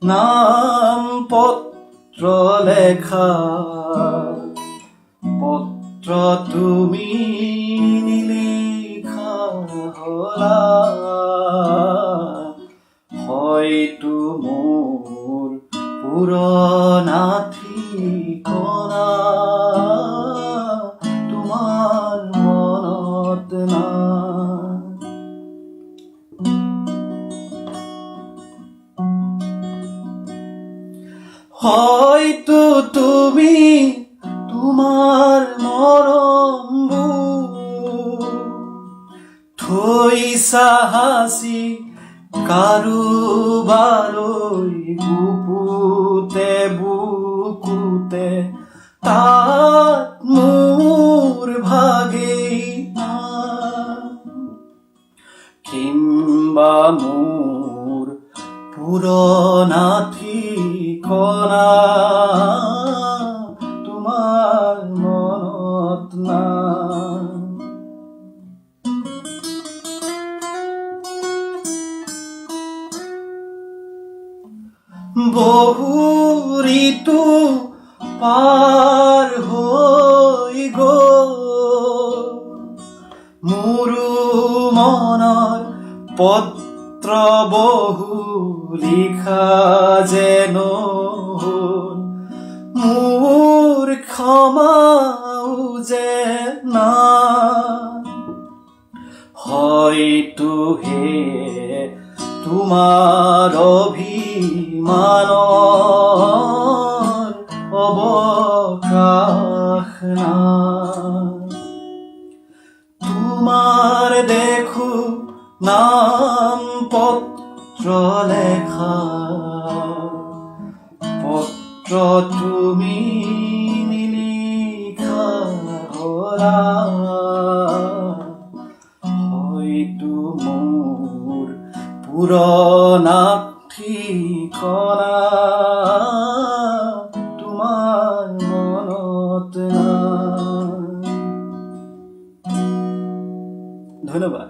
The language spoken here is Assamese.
নাম পত্ৰ লেখা পত্ৰ তুমি নিলিখা হলা হয়তো মোৰ পুৰণা ঠিকনা তোমাৰ মনত নাই। হয়তো তুমি তোমাৰ মৰমবোৰ থৈছা হাসি কাৰোবালৈ বুকুতে বুকুতে তাত মোৰ ভাগেই নাই। কিম্বা মোৰ পুৰণা ঠিকনা তোমাৰ মনত নাই। বহু ঋতু পাৰ হৈ গ'ল মোৰো মনৰ পত্ৰ বহু লিখা যেন হ'ল মোৰ ক্ষমাও যে নাই। হয়তো সেয়ে তোমাৰ অভিমানৰ অৱকাশ নাই। তোমাৰ দেখো নাম পত্ৰ লেখা পত্ৰ তুমি নিলিখা হলা হয়তো মোৰ পুৰণা ঠিকনা তোমাৰ মনত নাই। ধন্যবাদ।